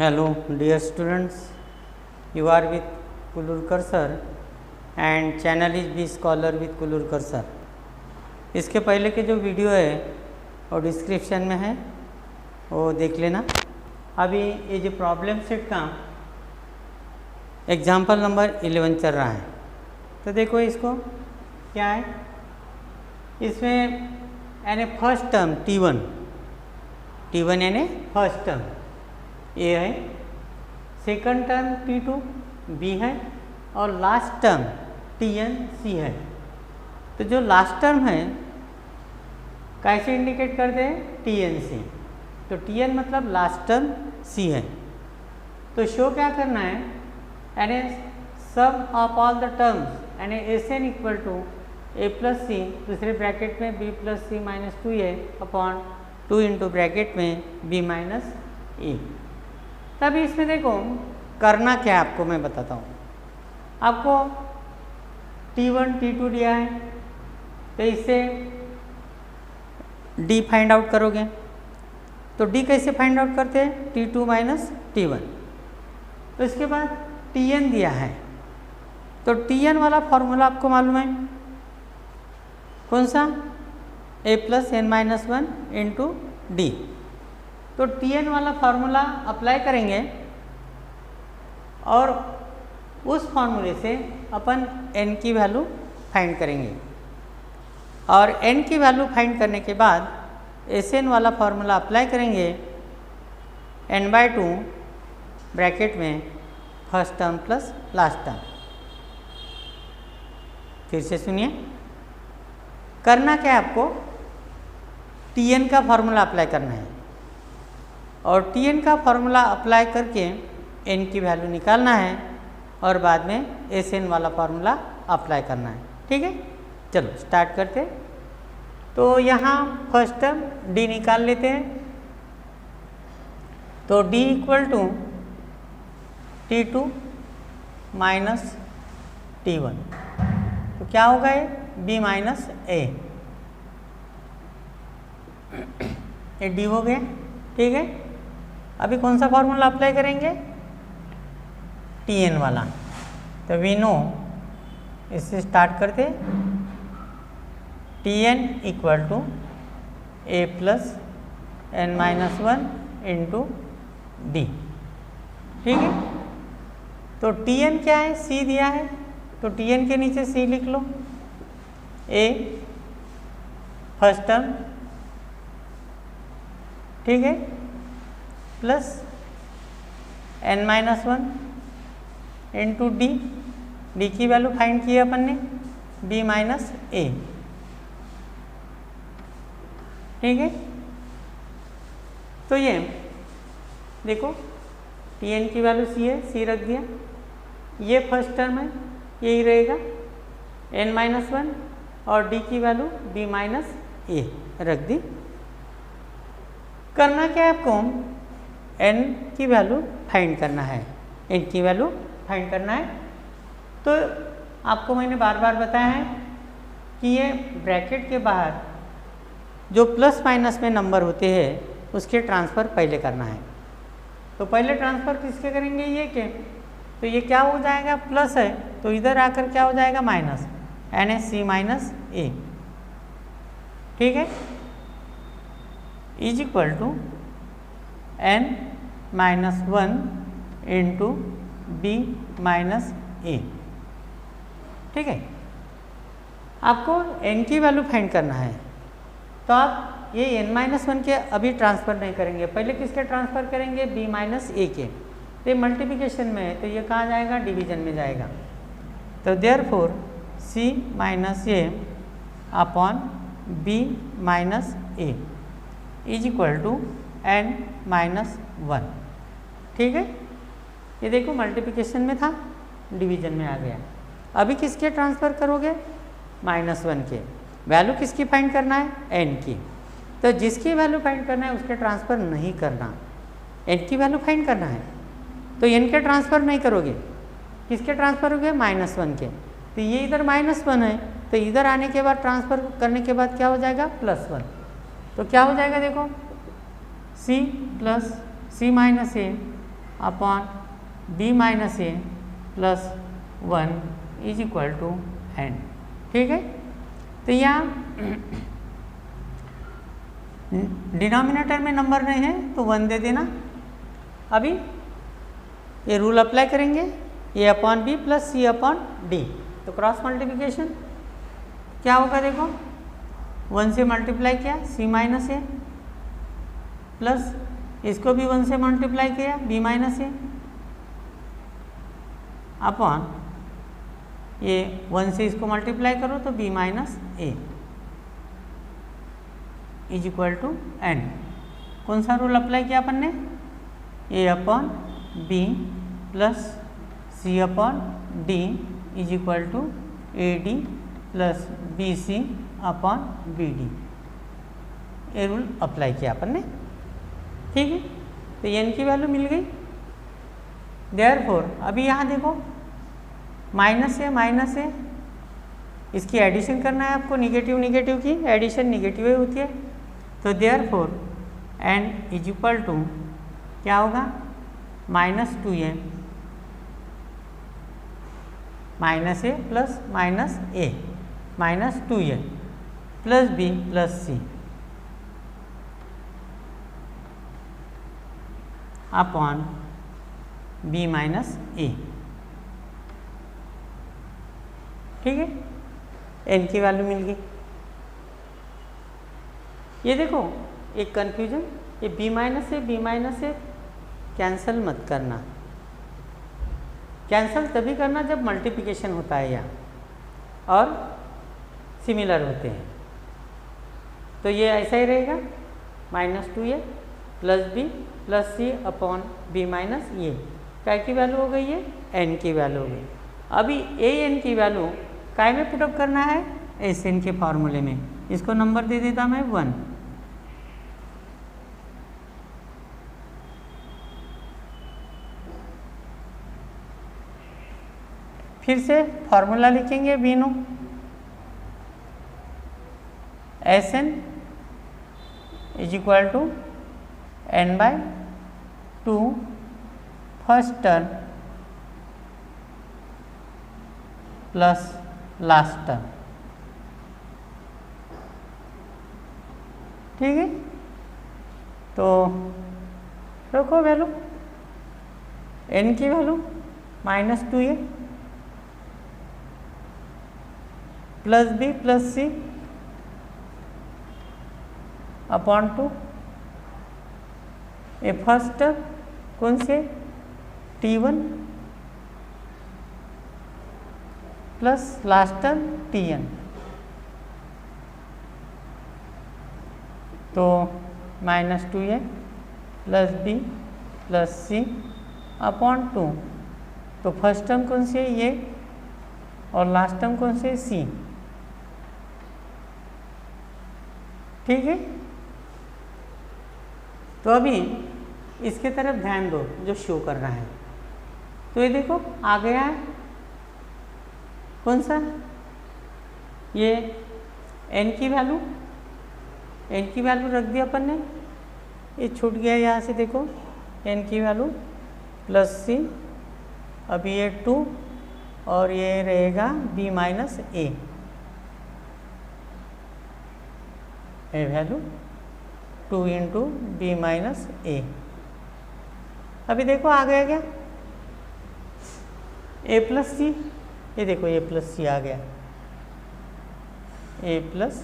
Hello dear students, you are with Kulurkar sir and channel is B Scholar with Kulurkar sir। इसके पहले के जो video है वो डिस्क्रिप्शन में है, वो देख लेना। अभी ये जो प्रॉब्लम सेट का एग्जाम्पल नंबर 11 चल रहा है, तो देखो इसको क्या है, इसमें यानी फर्स्ट टर्म T1 यानी फर्स्ट टर्म ए है, सेकंड टर्म T2 बी है और लास्ट टर्म Tn सी है। तो जो लास्ट टर्म है कैसे इंडिकेट करते हैं, Tn सी। तो Tn मतलब लास्ट टर्म सी है। तो शो क्या करना है, यानी sum of all the terms यानी Sn equal to a plus c, दूसरे ब्रैकेट में b plus c minus 2a upon 2 into bracket में b माइनस ए। तभी इसमें देखो करना क्या है, आपको मैं बताता हूँ। आपको T1 T2 दिया है, तो इससे D फाइंड आउट करोगे। तो D कैसे फाइंड आउट करते हैं, T2 माइनस T1। तो इसके बाद Tn दिया है, तो Tn वाला फॉर्मूला आपको मालूम है कौन सा, a plus N minus 1 into D. तो Tn वाला फार्मूला अप्लाई करेंगे और उस फार्मूले से अपन n की वैल्यू फाइंड करेंगे, और n की वैल्यू फाइंड करने के बाद Sn वाला फार्मूला अप्लाई करेंगे n/2 ब्रैकेट में first term plus last term. फिर से सुनिए, करना क्या है, आपको Tn का फार्मूला अप्लाई करना है और Tn का फार्मूला अप्लाई करके n की वैल्यू निकालना है और बाद में Sn वाला फार्मूला अप्लाई करना है। ठीक है, चलो स्टार्ट करते। तो यहाँ फर्स्ट टर्म D निकाल लेते हैं। तो D equal to T2 minus T1, तो क्या होगा ये B माइनस ए, ये D हो गया। ठीक है, अभी कौन सा फॉर्मूला अप्लाई करेंगे, Tn वाला। तो वी नो, इससे स्टार्ट करते, Tn equal to a plus N minus 1 into D. ठीक है, तो Tn क्या है, C दिया है, तो Tn के नीचे C लिख लो, a फर्स्ट टर्म, ठीक है, plus N minus 1 into D. D की वैल्यू फाइंड की है अपन ने, b माइनस ए। ठीक है, तो ये देखो Tn की वैल्यू c है, c रख दिया, ये फर्स्ट टर्म है, यही रहेगा n माइनस 1 और d की वैल्यू b माइनस ए रख दी। करना क्या है, आपको n की वैल्यू फाइंड करना है, n की वैल्यू फाइंड करना है। तो आपको मैंने बार बार बताया है कि ये ब्रैकेट के बाहर जो प्लस माइनस में नंबर होते हैं उसके ट्रांसफ़र पहले करना है। तो पहले ट्रांसफ़र किसके करेंगे, ये के, तो ये क्या हो जाएगा, प्लस है, तो इधर आकर क्या हो जाएगा, माइनस, यानी c माइनस ए। ठीक है, is equal to n minus 1 into b minus ए। ठीक है, आपको n की वैल्यू फाइंड करना है, तो आप ये n माइनस 1 के अभी ट्रांसफ़र नहीं करेंगे, पहले किसके ट्रांसफ़र करेंगे, b माइनस ए के। तो ये मल्टीप्लिकेशन में है, तो ये कहाँ जाएगा, डिवीजन में जाएगा। तो therefore c minus A upon b minus A is equal to n minus 1। ठीक है, ये देखो मल्टीप्लिकेशन में था, डिवीजन में आ गया। अभी किसके ट्रांसफ़र करोगे, माइनस 1 के। वैल्यू किसकी फाइंड करना है, n की। तो जिसकी वैल्यू फाइंड करना है उसके ट्रांसफ़र नहीं करना, n की वैल्यू फाइंड करना है। तो n के ट्रांसफ़र नहीं करोगे, किसके ट्रांसफ़र हो गए, माइनस 1 के। तो ये इधर माइनस 1 है, तो इधर आने के बाद ट्रांसफ़र करने के बाद क्या हो जाएगा, प्लस 1। तो क्या हो जाएगा, देखो c plus c minus A upon B minus A plus 1 is equal to N. ठीक है, तो यहाँ डिनोमिनेटर में नंबर नहीं है तो 1 दे देना। अभी ये रूल अप्लाई करेंगे, ए अपॉन बी प्लस सी अपॉन डी, तो क्रॉस मल्टीप्लिकेशन क्या होगा, देखो 1 से मल्टीप्लाई किया सी माइनस ए, प्लस इसको भी 1 से मल्टीप्लाई किया बी माइनस ए, अपॉन ये 1 से इसको मल्टीप्लाई करो तो b minus A is equal to n. कौन सा रूल अप्लाई किया अपन ने, a upon b plus C upon d is equal to a d plus b c upon b d, ये रूल अप्लाई किया अपन ने। ठीक है, तो एन की वैल्यू मिल गई। देयरफॉर अभी यहाँ देखो माइनस है, इसकी एडिशन करना है आपको, निगेटिव की एडिशन निगेटिव ही होती है, तो therefore N is equal to क्या होगा, -2a minus A plus minus A -2a plus B plus C upon B minus ए। ठीक है, एन की वैल्यू मिल गई। ये देखो एक कन्फ्यूजन, ये बी माइनस से कैंसिल मत करना, कैंसिल तभी करना जब मल्टीप्लिकेशन होता है यहाँ और सिमिलर होते हैं, तो ये ऐसा ही रहेगा -2a प्लस बी प्लस सी अपॉन बी माइनस ए। क्या की वैल्यू हो गई है, एन की वैल्यू हो गई। अभी ए एन की वैल्यू काय में पुटअप करना है, एस एन के फॉर्मूले में, इसको नंबर दे देता मैं 1। फिर से फॉर्मूला लिखेंगे बीनो, s N is equal to n by 2 first term plus last term. ठीक है, तो रखो वैल्यू, n की value -2a plus B plus C upon 2, a first term कौन से t1 plus last term tn, तो -2a प्लस बी प्लस सी upon 2, तो first term कौन सी है ये और लास्ट टर्म कौन से सी। ठीक है, तो अभी इसके तरफ ध्यान दो जो शो कर रहा है, तो ये देखो आ गया है कौन सा, ये n की वैल्यू रख दिया अपन ने, ये छूट गया यहाँ से, देखो n की वैल्यू प्लस सी, अभी ये 2 और ये रहेगा b माइनस ए वैल्यू 2 इंटू बी माइनस ए। अभी देखो आ गया क्या, a प्लस सी, ये देखो a प्लस सी आ गया, a प्लस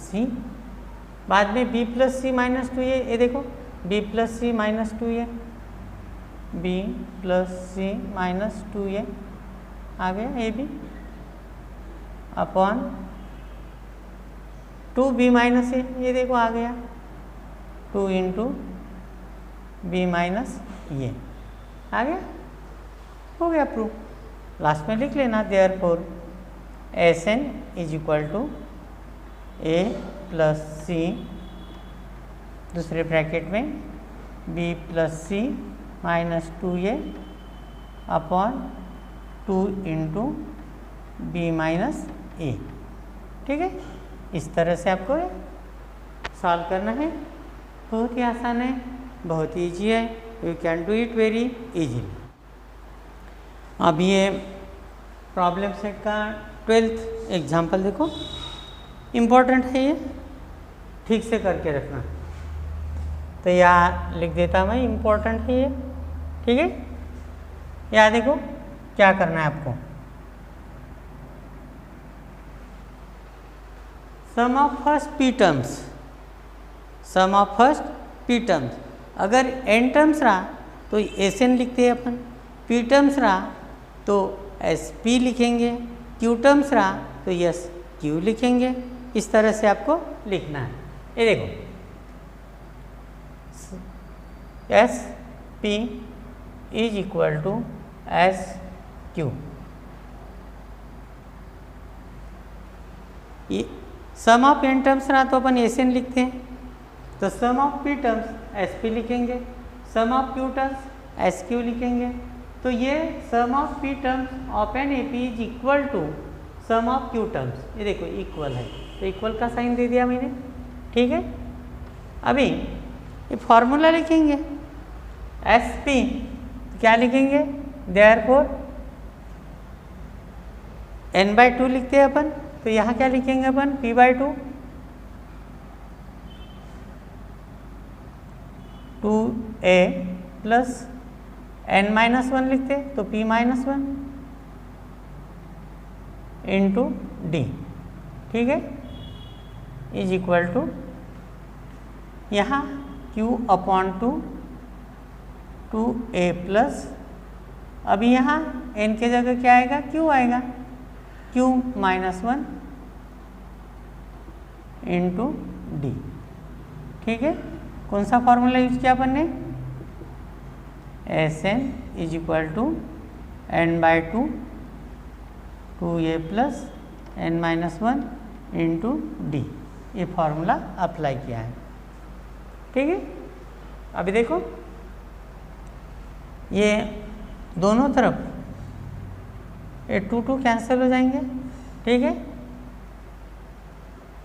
सी, बाद में b plus c minus 2a, ये देखो b plus c minus 2a, b plus c minus 2a आ गया, a b upon 2b minus a, ये देखो आ गया 2 इंटू बी माइनस ये आ गया, हो गया प्रूफ। लास्ट में लिख लेना, therefore s N is equal to A plus c दूसरे ब्रैकेट में b plus c minus 2a upon 2 into b minus ए। ठीक है, इस तरह से आपको सॉल्व करना है, बहुत ही आसान है, बहुत ही ईजी है। You can do it very easily. अब ये प्रॉब्लम सेट का 12th एग्जाम्पल देखो, इम्पोर्टेंट है ये, ठीक से करके रखना। तो यहाँ लिख देता मैं, इम्पोर्टेंट है ये, ठीक है। यहाँ देखो क्या करना है आपको, sum of first p terms, sum of first p terms, अगर एन टर्म्स रहा तो एस एन लिखते हैं अपन, पी टर्म्स रहा तो एस पी लिखेंगे, क्यू टर्म्स रहा तो यस क्यू लिखेंगे। इस तरह से आपको लिखना है। ये देखो s p is equal to s q, sum of n terms रहा तो अपन एस एन लिखते हैं, तो sum of p terms s p लिखेंगे, sum of q terms s q लिखेंगे। तो ये sum of p terms of an A P is equal to sum of q terms, ये देखो इक्वल है, तो इक्वल का साइन दे दिया मैंने, ठीक है। अभी ये फॉर्मूला लिखेंगे एस पी, क्या लिखेंगे, देयरफॉर n/2 लिखते हैं अपन, तो यहाँ क्या लिखेंगे अपन, p/2, 2a प्लस n-1 लिखते तो p-1 इंटू डी, ठीक है, इज इक्वल टू यहाँ q/2 2a प्लस, अभी यहाँ n के जगह क्या आएगा, q आएगा, q-1 इंटू डी, ठीक है। कौन सा फॉर्मूला यूज किया अपन ने, S N is equal to n/2 2a plus n-1 into D, ये फॉर्मूला अप्लाई किया है, ठीक है। अभी देखो ये दोनों तरफ ये 2 कैंसिल हो जाएंगे, ठीक है।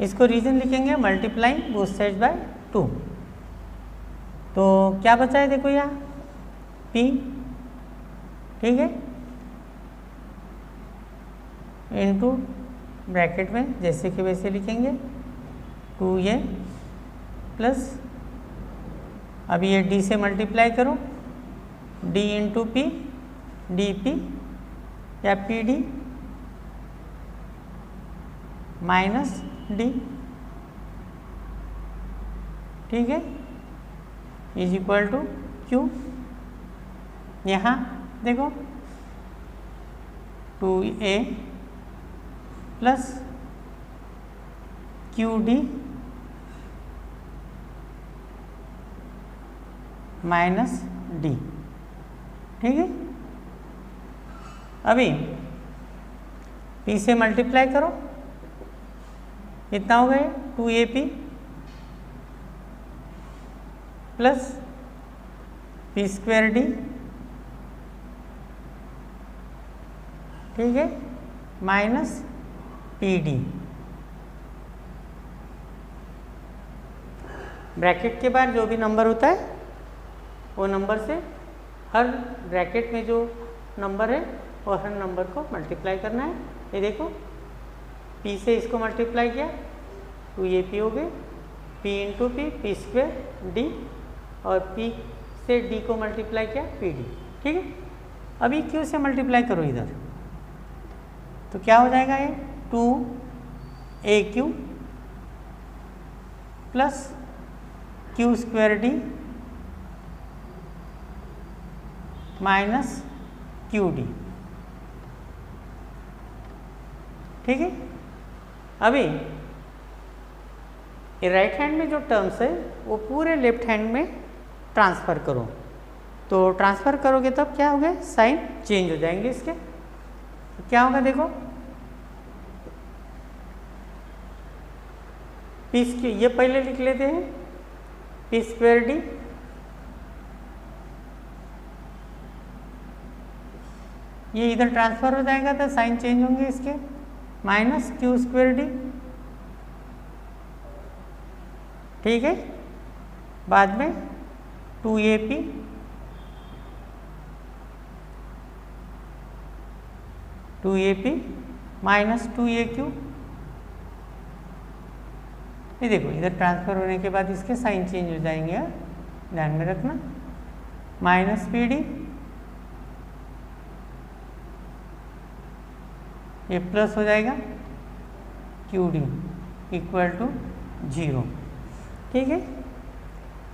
इसको रीजन लिखेंगे मल्टीप्लाइंग बोथ साइड बाय 2, तो क्या बचा है देखो यहाँ p, ठीक है, इंटू ब्रैकेट में जैसे कि वैसे लिखेंगे 2a प्लस, अभी ये d से मल्टीप्लाई करो, d into P, D P या पी डी माइनस डी, ठीक है, इज इक्वल टू क्यू, यहाँ देखो 2a plus Q D minus D, ठीक है। अभी p से मल्टीप्लाई करो, कितना हो गए 2ap प्लस p²d, ठीक है, माइनस pd, ब्रैकेट के बाद जो भी नंबर होता है वो नंबर से हर ब्रैकेट में जो नंबर है और हर नंबर को मल्टीप्लाई करना है। ये देखो p से इसको मल्टीप्लाई किया 2ap हो गए, p इंटू पी, p²d, और p से d को मल्टीप्लाई किया pd, ठीक है। अभी q से मल्टीप्लाई करो इधर, तो क्या हो जाएगा ये 2aq plus q² minus qd, ठीक है। अभी राइट हैंड में जो टर्म्स है वो पूरे लेफ्ट हैंड में ट्रांसफ़र करो, तो ट्रांसफ़र करोगे तब क्या होगा, साइन चेंज हो जाएंगे इसके, तो क्या होगा देखो ये पहले लिख लेते हैं p²d ये इधर ट्रांसफ़र हो जाएगा तो साइन चेंज होंगे इसके, माइनस q²d, ठीक है। बाद में 2ap 2AP माइनस 2AQ। ये देखो इधर ट्रांसफर होने के बाद इसके साइन चेंज हो जाएंगे, ध्यान में रखना। माइनस PD, ये प्लस हो जाएगा QD इक्वल टू 0। ठीक है,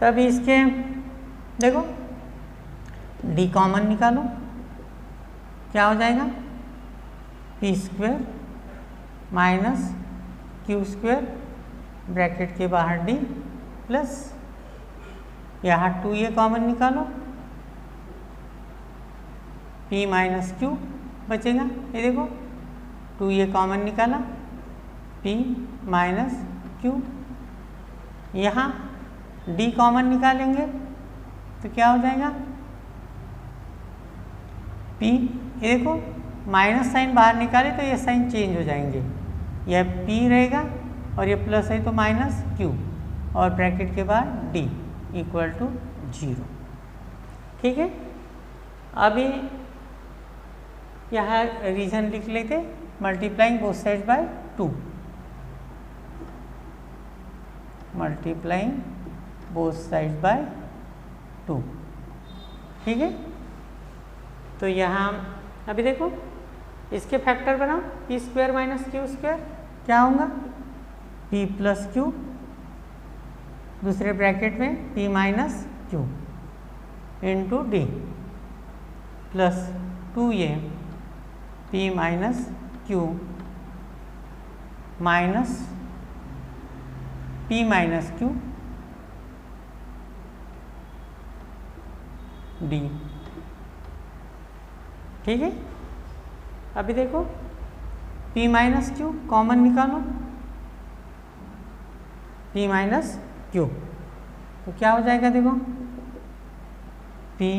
तब इसके देखो D कॉमन निकालो, क्या हो जाएगा P² माइनस Q² ब्रैकेट के बाहर D प्लस यहाँ 2A कॉमन निकालो, P माइनस Q बचेगा। ये देखो 2A कॉमन निकाला, P माइनस Q, यहाँ D कॉमन निकालेंगे तो क्या हो जाएगा P। ये देखो माइनस साइन बाहर निकाले तो ये साइन चेंज हो जाएंगे, यह P रहेगा और ये प्लस है तो माइनस Q और ब्रैकेट के बाद D इक्वल टू 0। ठीक है, अभी यहाँ रीजन लिख लेते, multiplying both side by 2, multiplying both side by 2। ठीक है, तो यहाँ अभी देखो इसके फैक्टर बनाओ, P² माइनस Q² क्या होगा P प्लस Q, दूसरे ब्रैकेट में P minus Q into D plus 2A P minus Q minus P minus Q D। ठीक है, अभी देखो P माइनस Q कॉमन निकालो, P माइनस Q तो क्या हो जाएगा देखो P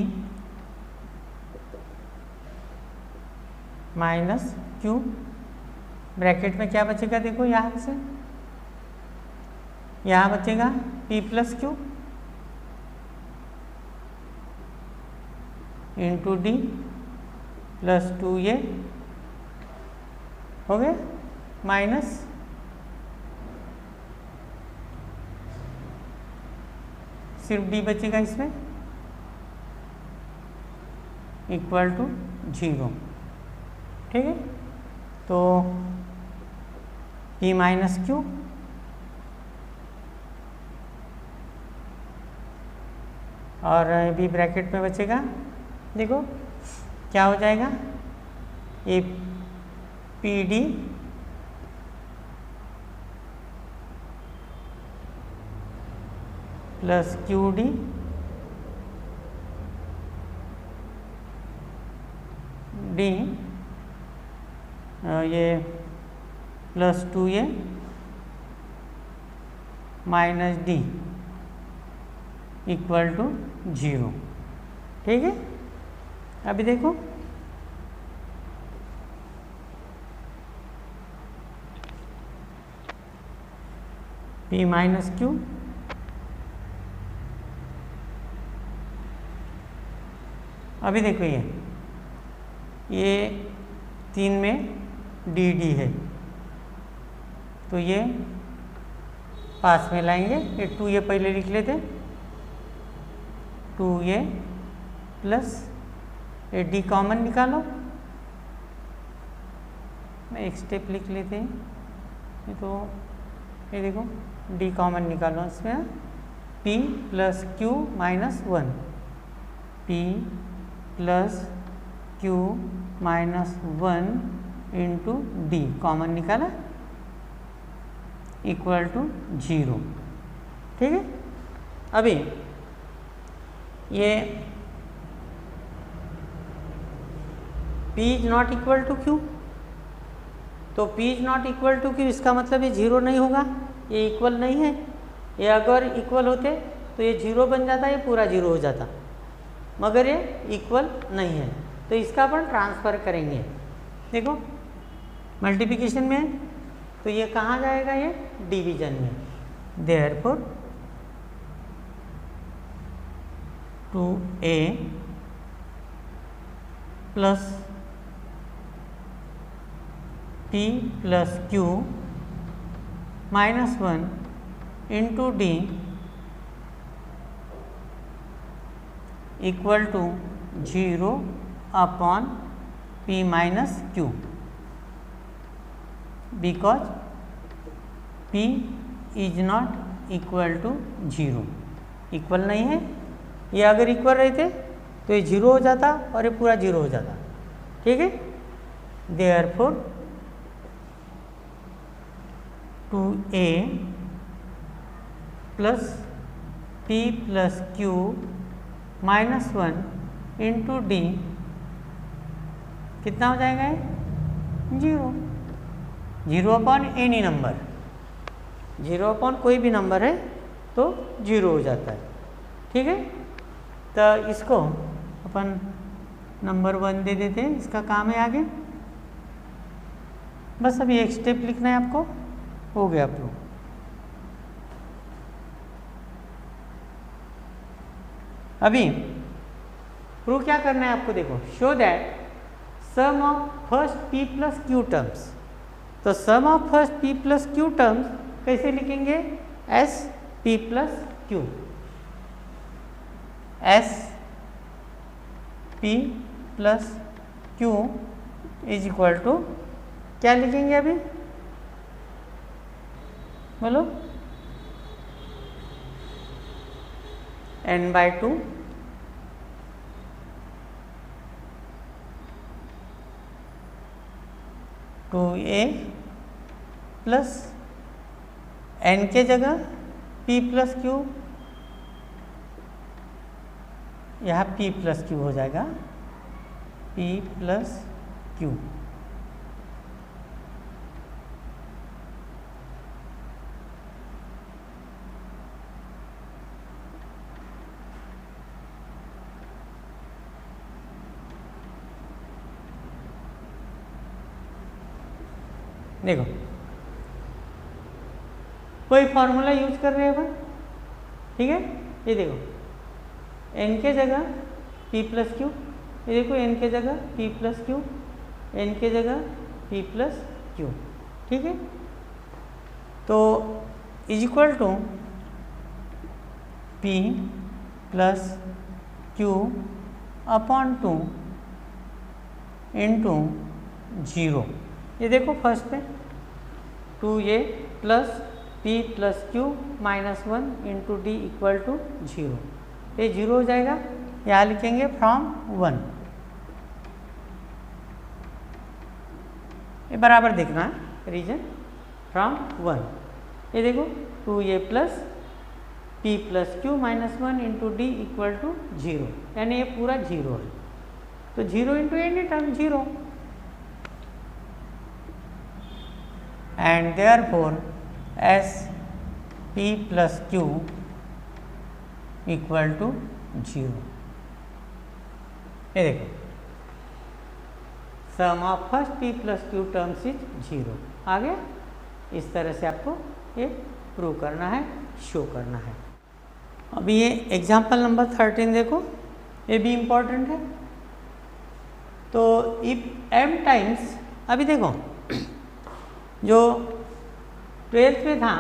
माइनस Q ब्रैकेट में क्या बचेगा देखो, यहाँ से यहाँ बचेगा P plus Q into D plus 2A हो गया माइनस सिर्फ D बचेगा इसमें इक्वल टू 0। ठीक है, तो P माइनस Q और B ब्रैकेट में बचेगा, देखो क्या हो जाएगा ये PD प्लस QD D ये plus 2A minus D equal to 0। ठीक है, अभी देखो P माइनस Q अभी देखो ये 3 में DD है तो ये पास में लाएंगे, ये 2A पहले लिख लेते, 2A प्लस ये D कॉमन निकालो, मैं एक स्टेप लिख लेते हैं, ये तो ये देखो D कॉमन निकालो इसमें, P plus Q minus 1, P plus Q minus 1 into D common निकाला इक्वल टू 0। ठीक है, अभी ये P is not equal to Q, तो P is not equal to Q इसका मतलब ये 0 नहीं होगा, ये इक्वल नहीं है। ये अगर इक्वल होते तो ये 0 बन जाता, ये पूरा 0 हो जाता, मगर ये इक्वल नहीं है तो इसका अपन ट्रांसफ़र करेंगे। देखो मल्टीप्लिकेशन में तो ये कहाँ जाएगा, ये डिवीजन में, therefore 2A plus T plus Q minus 1 into D equal to 0 upon P minus Q, because P is not equal to 0, equal नहीं है। ये अगर इक्वल रहते तो ये 0 हो जाता और ये पूरा 0 हो जाता, ठीक है। Therefore 2a plus p plus q minus 1 into D कितना हो जाएगा ये? 0 अपॉन एनी नंबर, 0 अपॉन कोई भी नंबर है तो 0 हो जाता है, ठीक है। तो इसको अपन नंबर 1 दे देते हैं, इसका काम है आगे। बस अभी एक स्टेप लिखना है आपको, हो गया प्रूव। अभी प्रूव क्या करना है आपको, देखो, show that sum of first p plus q terms. तो sum of first p plus q terms कैसे लिखेंगे? s p plus q, s p plus q is equal to क्या लिखेंगे अभी, बोलो? n/2 2a प्लस n के जगह p plus Q, यहाँ p प्लस क्यू हो जाएगा, p प्लस क्यू। देखो, कोई फॉर्मूला यूज कर रहे हैं अपन, ठीक है। ये देखो, n के जगह p प्लस क्यू, ये देखो n के जगह p प्लस क्यू, n के जगह p प्लस क्यू, ठीक है। तो is equal to p plus Q upon 2 into 0। ये देखो फर्स्ट पे 2a plus p plus Q minus 1 into D equal to 0, ये 0 हो जाएगा। यहाँ लिखेंगे फ्रॉम 1, ये बराबर देखना है, रीजन फ्रॉम 1। ये देखो 2a plus p plus Q minus 1 into D equal to 0, यानी ये पूरा 0 है। तो 0 into any term 0, and therefore s p plus q equal to 0। ये देखो, sum of first p plus q terms is 0 आ गया। इस तरह से आपको ये प्रूव करना है, शो करना है। अभी ये एग्जाम्पल नंबर 13 देखो, ये भी इम्पॉर्टेंट है। तो इफ m टाइम्स, अभी देखो जो 12th में था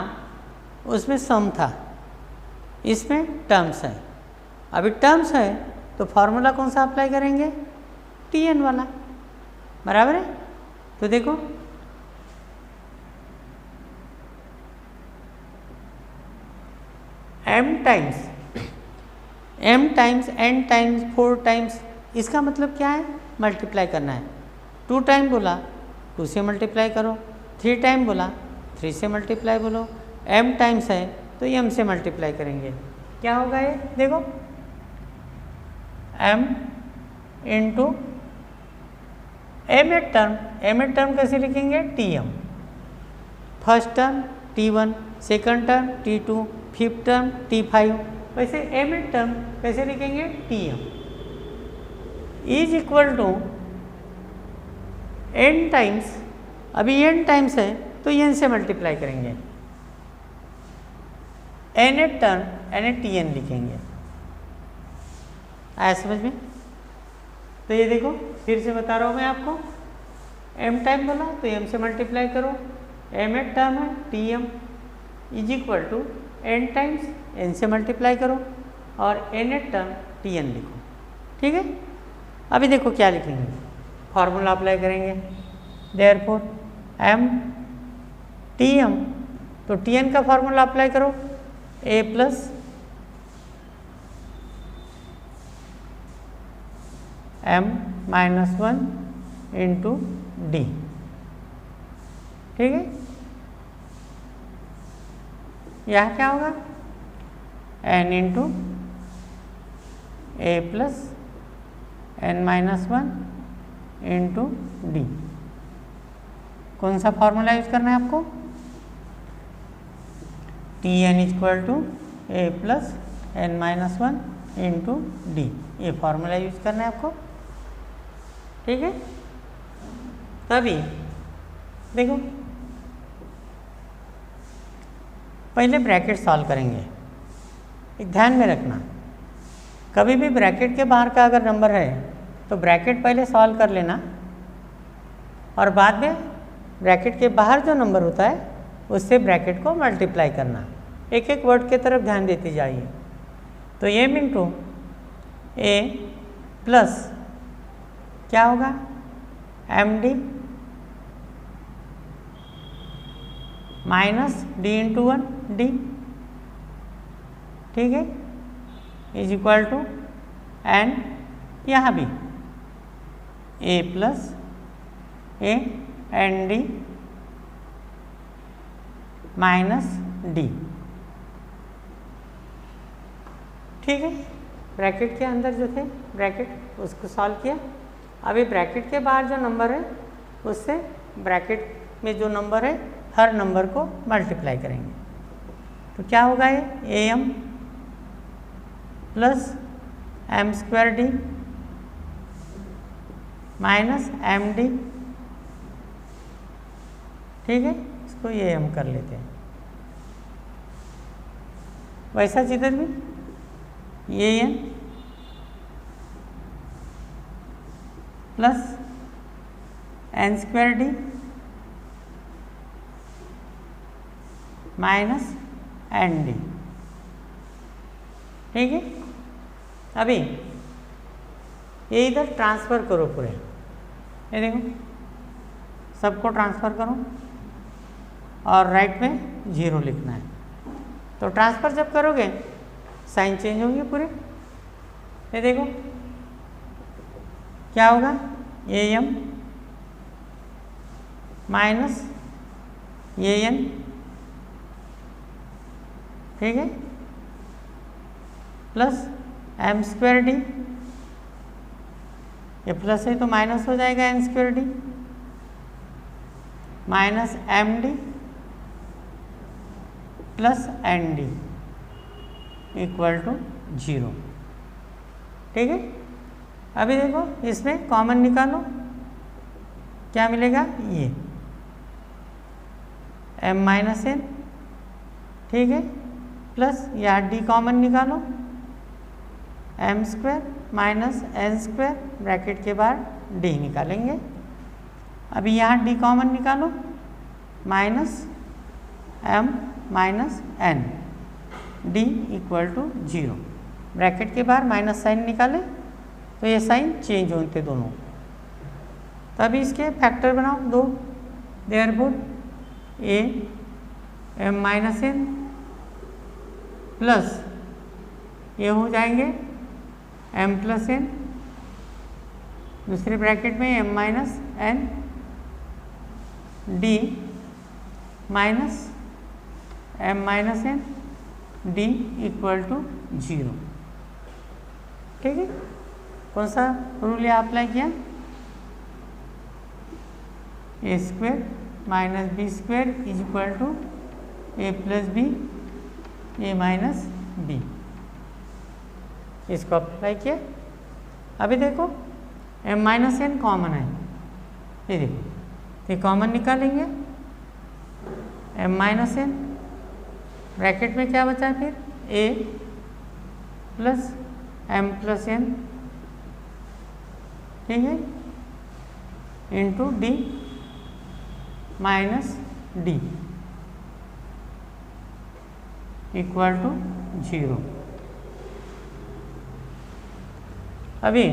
उसमें सम था, इसमें टर्म्स है। अभी टर्म्स है तो फॉर्मूला कौन सा अप्लाई करेंगे? Tn वाला, बराबर है। तो देखो m times n times 4 times, इसका मतलब क्या है? मल्टीप्लाई करना है। 2 टाइम बोला 2 से मल्टीप्लाई करो, 3 टाइम बोला 3 से मल्टीप्लाई बोलो, m टाइम्स है तो m से मल्टीप्लाई करेंगे। क्या होगा ये? देखो m इंटू mth टर्म कैसे लिखेंगे? Tm, first term T1, second term T2, fifth term T5, वैसे mth टर्म कैसे लिखेंगे? Tm is equal to n times, अभी n टाइम्स है तो n से मल्टीप्लाई करेंगे, nth टर्म Tn लिखेंगे। आया समझ में? तो ये देखो, फिर से बता रहा हूँ मैं आपको, एम टाइम बोला तो एम से मल्टीप्लाई करो, एम एक टर्म है t m is equal to n times n से मल्टीप्लाई करो और nth term t n लिखो। ठीक है, अभी देखो क्या लिखेंगे, फार्मूला अप्लाई करेंगे, देयरफॉर एम टी एम, तो टी एन का फार्मूला अप्लाई करो, a plus m minus one into D. ठीक है, यह क्या होगा, n into a plus N minus one into d. कौन सा फॉर्मूला यूज करना है आपको, T N equal to A plus N minus one into D, ये फॉर्मूला यूज करना है आपको। ठीक है, तभी देखो पहले ब्रैकेट सॉल्व करेंगे। एक ध्यान में रखना, कभी भी ब्रैकेट के बाहर का अगर नंबर है तो ब्रैकेट पहले सॉल्व कर लेना और बाद में ब्रैकेट के बाहर जो नंबर होता है उससे ब्रैकेट को मल्टीप्लाई करना। एक एक वर्ड की तरफ ध्यान देते जाइए। तो एम इंटू ए प्लस क्या होगा, M D minus D into one D. ठीक है, इज इक्वल टू एन, यहाँ भी A plus A N D minus D. ठीक है, ब्रैकेट के अंदर जो थे ब्रैकेट उसको सॉल्व किया। अभी ब्रैकेट के बाहर जो नंबर है उससे ब्रैकेट में जो नंबर है हर नंबर को मल्टीप्लाई करेंगे। तो क्या होगा, ये A M plus M square D minus M D. ठीक है, इसको ए एम कर लेते हैं। वैसा इधर भी a n plus n square D minus N d. ठीक है, अभी ये इधर ट्रांसफ़र करो पूरे, ये देखो सबको ट्रांसफ़र करो और राइट में जीरो लिखना है। तो ट्रांसफ़र जब करोगे साइन चेंज होंगे पूरे। ये देखो क्या होगा, A M minus A N. ठीक है, प्लस एम स्क्वायर डी, ये प्लस है तो माइनस हो जाएगा N square D minus M D plus N D equal to zero. ठीक है, अभी देखो इसमें कॉमन निकालो, क्या मिलेगा, ये एम माइनस एन। ठीक है, प्लस यहाँ डी कॉमन निकालो, M square minus N square, bracket के बाद डी निकालेंगे। अभी यहाँ डी कॉमन निकालो, minus M minus N, D equal to zero. Bracket के बाहर माइनस साइन निकाले तो ये साइन चेंज होते दोनों। तभी इसके फैक्टर बनाओ दो, therefore a M minus n plus ये हो जाएंगे एम प्लस एन, दूसरे ब्रैकेट में m minus N D minus M minus N D equal to zero. ठीक है, कौन सा रूल यहाँ अप्लाई किया, a square minus b square is equal to A plus b a minus b, इसको apply किया। अभी देखो एम माइनस एन कॉमन है, ये देखो ये कॉमन निकालेंगे, एम माइनस एन ब्रैकेट में क्या बचा है फिर, A plus M plus N. ठीक है, into D minus D equal to 0। अभी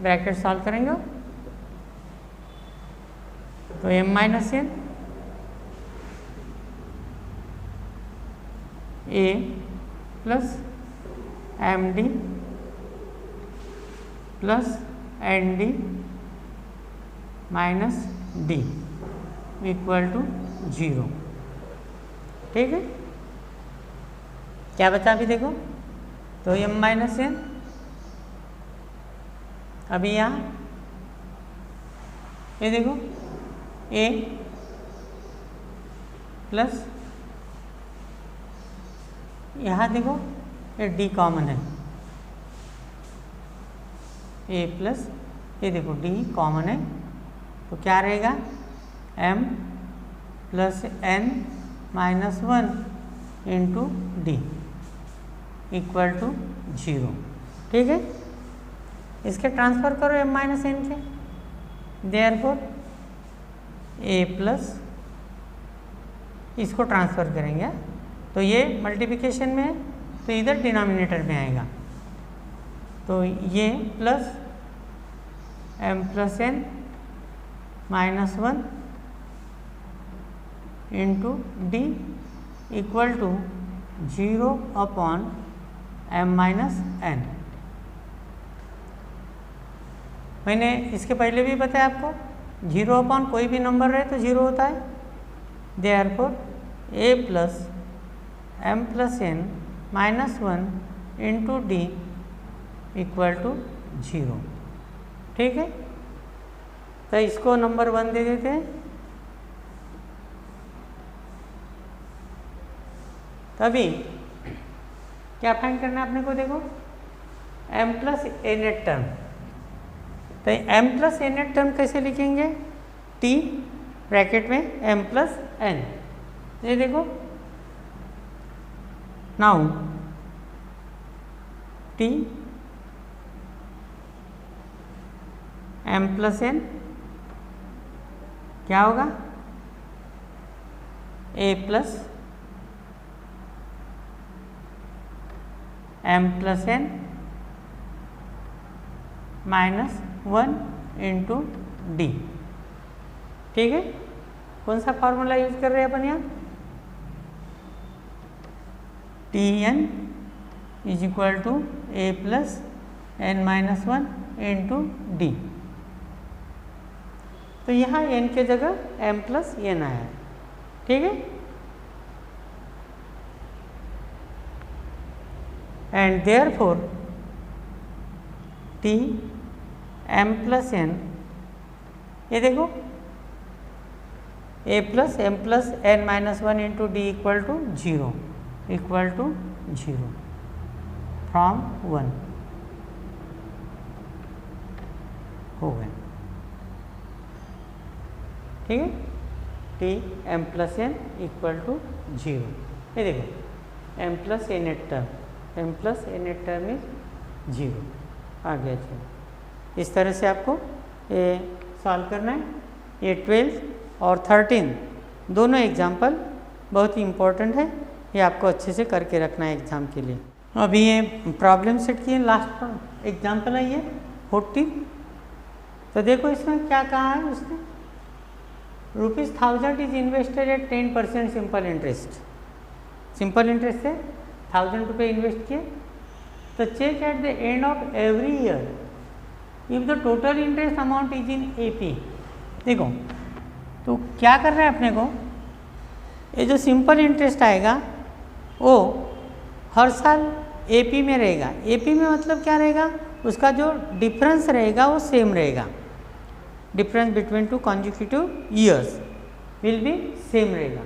ब्रैकेट सॉल्व करेंगे तो m minus n a plus M D plus N D minus D equal to 0। ठीक है, क्या बचा अभी देखो, तो m माइनस n अभी यहाँ ये देखो a प्लस यहाँ देखो ये d कॉमन है, a प्लस ये देखो d कॉमन है, तो क्या रहेगा m plus n minus 1 into D equal to 0। ठीक है, इसके ट्रांसफ़र करो m माइनस n के, देयरफॉर a प्लस इसको ट्रांसफ़र करेंगे तो ये मल्टीप्लिकेशन में है तो इधर डिनोमिनेटर में आएगा, तो ये plus m plus n minus 1 into D equal to 0 upon m minus n। मैंने इसके पहले भी बताया आपको 0 अपॉन कोई भी नंबर रहे तो 0 होता है, therefore a plus m plus n minus 1 into D equal to 0। ठीक है, तो इसको नंबर 1 दे देते हैं, तभी क्या फाइंड करना है अपने को, देखो m plus a nth term, तो m plus a nth term कैसे लिखेंगे, t ब्रैकेट में m प्लस n, ये देखो now t m plus n क्या होगा, a plus m plus n minus 1 into D. ठीक है, कौन सा फॉर्मूला यूज कर रहे हैं अपन यहाँ, T N is equal to A plus N minus 1 into D, तो यहाँ n के जगह m प्लस n आया। ठीक है, and therefore t m plus n, ये देखो a plus m plus n minus 1 into D equal to 0 equal to 0 from 1 हो गए। ठीक है, T m plus n equal to 0, ये देखो m plus a nth term, m plus a nth term is 0 आ गया। चलो इस तरह से आपको ये सॉल्व करना है। ये 12 और 13 दोनों एग्जाम्पल बहुत ही इम्पोर्टेंट है, ये आपको अच्छे से करके रखना है एग्ज़ाम के लिए। अभी ये प्रॉब्लम सेट की लास्ट एग्जाम्पल है ये 14, तो देखो इसमें क्या कहा है उसने, ₹1000 is invested at 10% simple interest, simple interest से 1000 रुपये इन्वेस्ट किए, तो check at the end of every year if the total interest amount is in AP। देखो तो क्या कर रहे हैं अपने को, ये जो सिंपल इंटरेस्ट आएगा वो हर साल AP में रहेगा। AP में मतलब क्या रहेगा, उसका जो डिफरेंस रहेगा वो सेम रहेगा, difference between two consecutive years will be same रहेगा।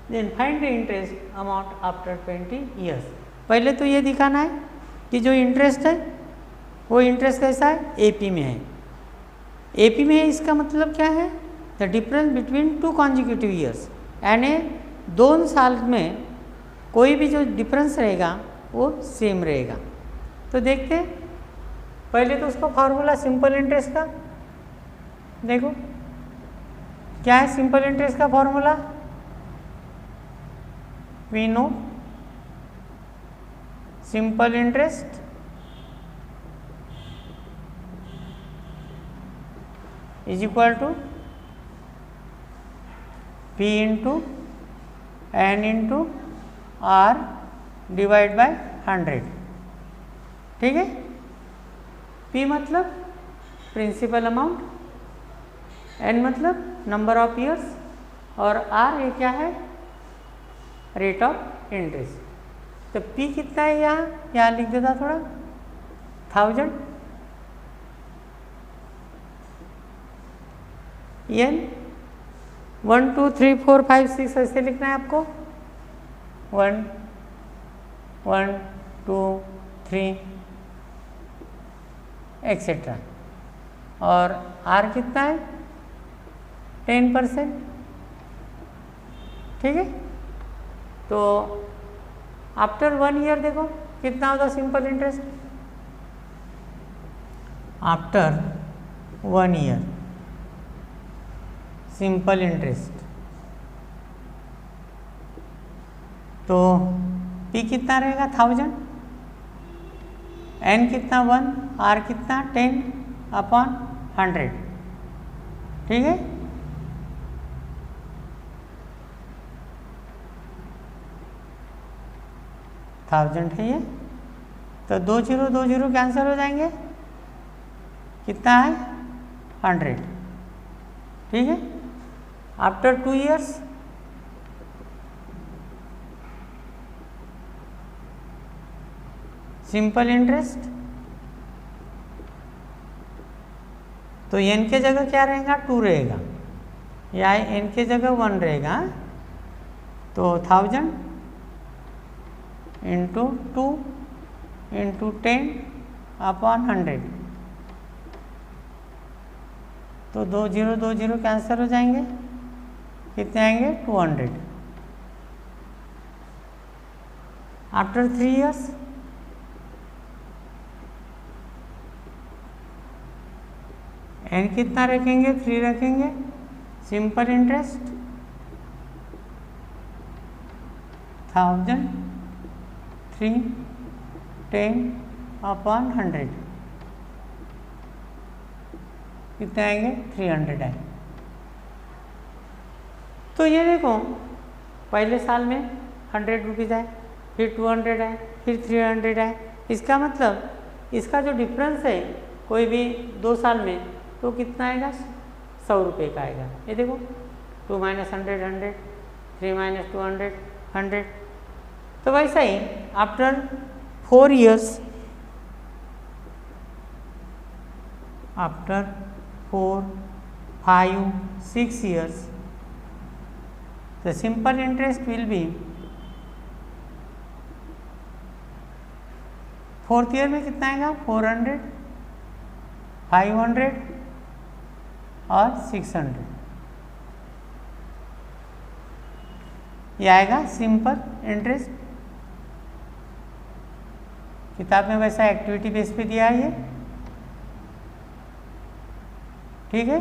Then find the interest amount after 20 years. पहले तो ये दिखाना है कि जो इंटरेस्ट है वो इंटरेस्ट कैसा है, AP में है। AP में है इसका मतलब क्या है, the difference between two consecutive years, यानी 2 साल में कोई भी जो डिफरेंस रहेगा वो सेम रहेगा। तो देखते हैं पहले तो उसका फार्मूला सिंपल इंटरेस्ट का, देखो क्या है सिंपल इंटरेस्ट का formula? We know simple interest is equal to P into N into R divide by 100। ठीक है, P मतलब प्रिंसिपल अमाउंट, N मतलब नंबर ऑफ ईयर्स और R ये क्या है? Rate of interest. तो P कितना है यहाँ लिख देता थोड़ा 1000, N 1 2 3 4 5 6 ऐसे लिखना है आपको, 1 1 2 3 एक्सेट्रा। और R कितना है? 10%। ठीक है, तो आफ्टर 1 ईयर देखो कितना होगा simple interest? After 1 year simple interest, तो P कितना रहेगा? 1000, N कितना 1, R कितना 10/100। ठीक है, थाउजेंड है ये, तो 2 0 2 0 कैंसिल हो जाएंगे, कितना है? 100। ठीक है, आफ्टर 2 ईयर्स सिंपल इंटरेस्ट, तो n के जगह क्या रहेगा? 2 रहेगा, या n के जगह 1 रहेगा, तो 1000 इंटू 2 इंटू 10/100, तो 2 0 2 0 कैंसिल हो जाएंगे, कितने आएंगे? 200। आफ्टर 3 ईयर्स n कितना रखेंगे? 3 रखेंगे, सिंपल इंटरेस्ट 1000 3 10/100, कितने आएंगे? 300 आए। तो ये देखो पहले साल में 100 रुपीज़ आए, फिर 200 आए, फिर 300 आए। इसका मतलब इसका जो डिफरेंस है कोई भी 2 साल में, तो कितना आएगा? 100 रुपये का आएगा। ये देखो 2 - 100 100, 3 - 200 100। तो वैसा ही after 4 years, after 4 5 6 years, the simple interest will be 4th year में कितना आएगा? 400 500 और 600, ये आएगा सिंपल इंटरेस्ट। किताब में वैसा एक्टिविटी बेस पे दिया है ये। ठीक है,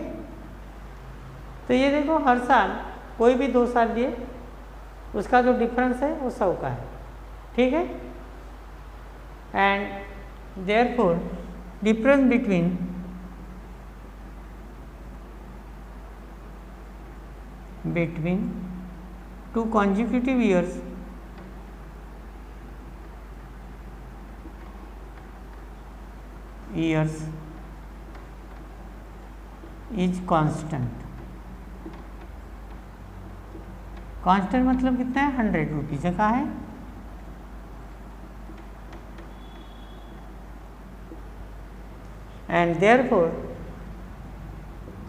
तो ये देखो हर साल कोई भी 2 साल लिए उसका जो डिफरेंस है वो 100 का है। ठीक है, and therefore difference between 2 consecutive years is constant. Constant मतलब कितना है? 100 रुपीज़ का है। And therefore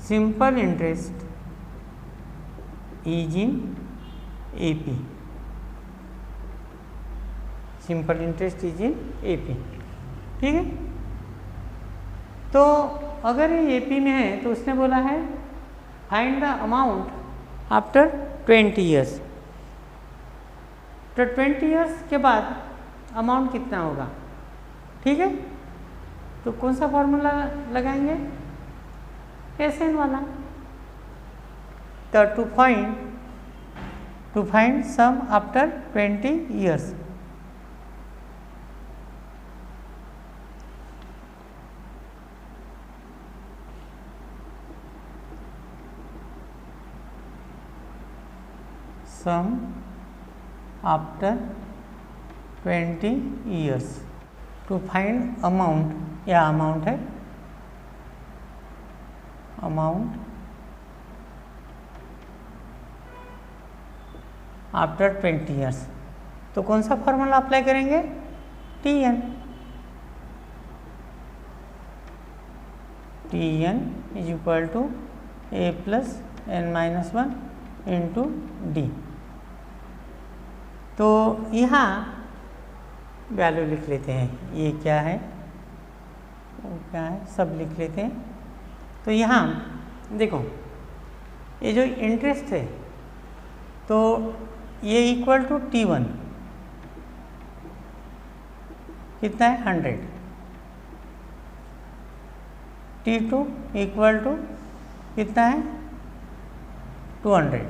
simple interest is in AP। Simple interest is in AP। ठीक है, तो अगर ये AP में है तो उसने बोला है find the amount after 20 years. तो 20 ईयर्स के बाद अमाउंट कितना होगा? ठीक है, तो कौन सा फॉर्मूला लगाएंगे? SN वाला। तो to find sum after 20 years. Sum after 20 years. To find amount, या अमाउंट है, अमाउंट आफ्टर 20 years. तो कौन सा फॉर्मूला अप्लाई करेंगे? TN is equal to A plus n-1 into D. तो यहाँ वैल्यू लिख लेते हैं, ये क्या है वो क्या है सब लिख लेते हैं. तो यहाँ देखो ये जो इंटरेस्ट है तो ये इक्वल टू T1 कितना है 100, T2 इक्वल टू कितना है 200.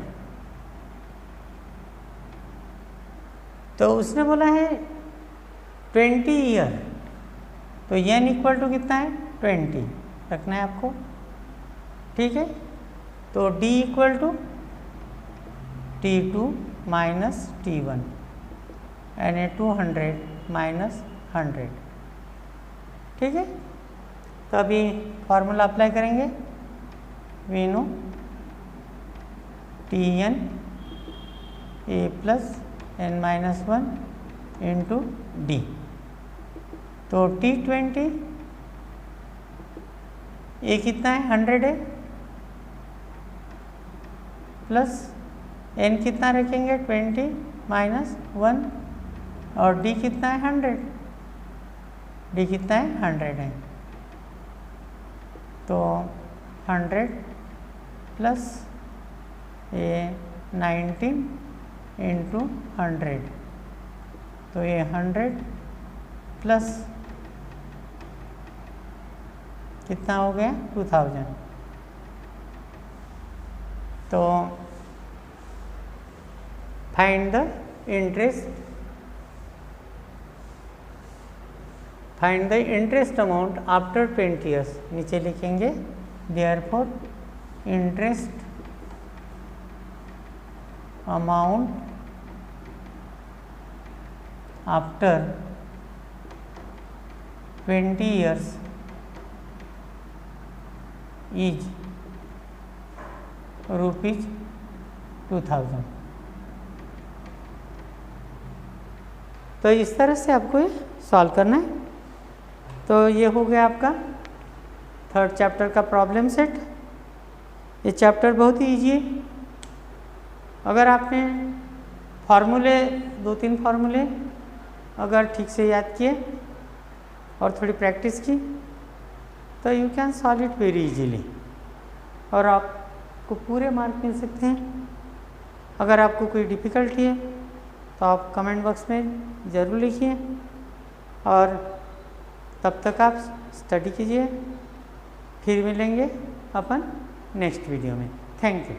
तो उसने बोला है 20 ईयर, तो n इक्वल टू कितना है 20 रखना है आपको, ठीक है. तो d equal to T2 minus T1 यानी 200 माइनस 100, ठीक है. तो अभी फॉर्मूला अप्लाई करेंगे. We know TN A plus n-1 into D. तो T20 ये कितना है 100 है, प्लस n कितना रखेंगे 20 माइनस 1 और d कितना है 100, d कितना है 100 है. तो 100 प्लस ये 19 इंटू 100, तो ये 100 प्लस कितना हो गया 2000. तो find the interest amount after 20 years. नीचे लिखेंगे therefore interest amount after 20 years is ₹2000. तो इस तरह से आपको ये सॉल्व करना है. तो ये हो गया आपका 3rd चैप्टर का प्रॉब्लम सेट. ये चैप्टर बहुत ही ईजी है. अगर आपने फार्मूले 2-3 फार्मूले अगर ठीक से याद किए और थोड़ी प्रैक्टिस की तो you can solve it very easily और आपको पूरे मार्क मिल सकते हैं. अगर आपको कोई डिफ़िकल्टी है तो आप कमेंट बॉक्स में ज़रूर लिखिए और तब तक आप स्टडी कीजिए. फिर मिलेंगे अपन नेक्स्ट वीडियो में. Thank you.